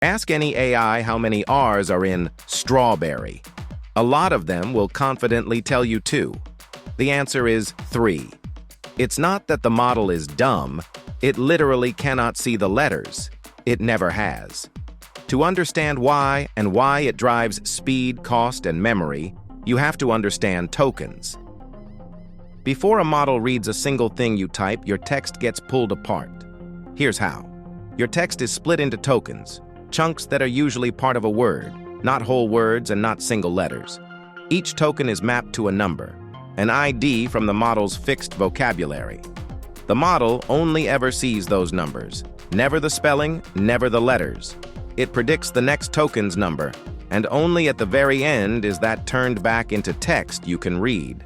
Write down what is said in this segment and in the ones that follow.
Ask any AI how many R's are in strawberry. A lot of them will confidently tell you 2. The answer is 3. It's not that the model is dumb, it literally cannot see the letters. It never has. To understand why and why it drives speed, cost, and memory, you have to understand tokens. Before a model reads a single thing you type, your text gets pulled apart. Here's how. Your text is split into tokens, chunks that are usually part of a word, not whole words and not single letters. Each token is mapped to a number, an ID from the model's fixed vocabulary. The model only ever sees those numbers, never the spelling, never the letters. It predicts the next token's number, and only at the very end is that turned back into text you can read.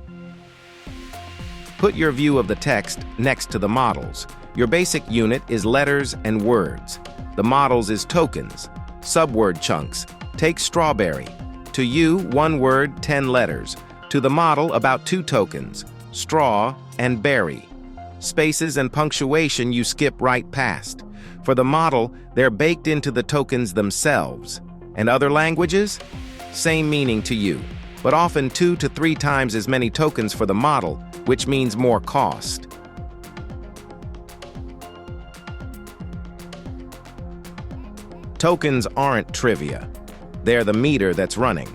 Put your view of the text next to the model's. Your basic unit is letters and words. The model's is tokens, subword chunks. Take strawberry. To you, 1 word, 10 letters. To the model, about 2 tokens, straw and berry. Spaces and punctuation you skip right past. For the model, they're baked into the tokens themselves. And other languages? Same meaning to you, but often 2 to 3 times as many tokens for the model, which means more cost. Tokens aren't trivia. They're the meter that's running.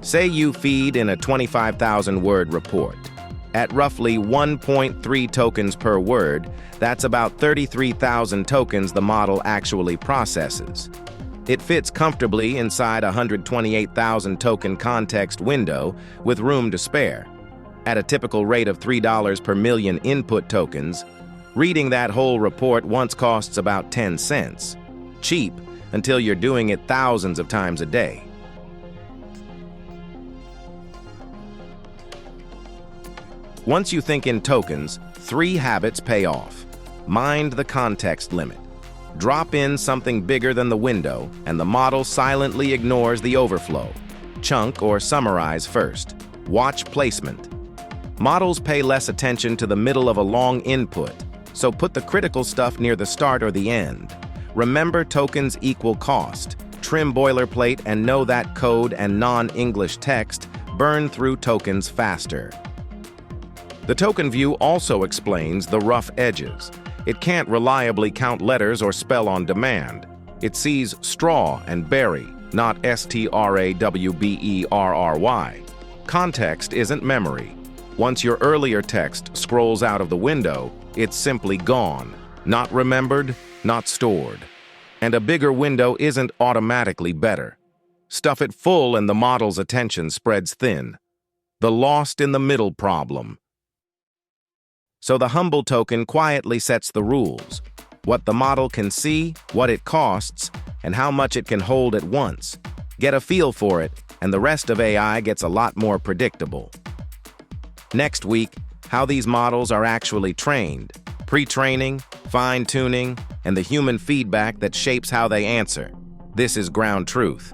Say you feed in a 25,000-word report. At roughly 1.3 tokens per word, that's about 33,000 tokens the model actually processes. It fits comfortably inside a 128,000 token context window with room to spare. At a typical rate of $3 per million input tokens, reading that whole report once costs about 10 cents. Cheap until you're doing it thousands of times a day. Once you think in tokens, 3 habits pay off. Mind the context limit. Drop in something bigger than the window, and the model silently ignores the overflow. Chunk or summarize first. Watch placement. Models pay less attention to the middle of a long input, so put the critical stuff near the start or the end. Remember, tokens equal cost. Trim boilerplate and know that code and non-English text burn through tokens faster. The token view also explains the rough edges. It can't reliably count letters or spell on demand. It sees straw and berry, not strawberry. Context isn't memory. Once your earlier text scrolls out of the window, it's simply gone. Not remembered, not stored. And a bigger window isn't automatically better. Stuff it full and the model's attention spreads thin. The lost in the middle problem. So the humble token quietly sets the rules. What the model can see, what it costs, and how much it can hold at once. Get a feel for it, and the rest of AI gets a lot more predictable. Next week, how these models are actually trained. Pre-training, fine-tuning, and the human feedback that shapes how they answer. This is ground truth.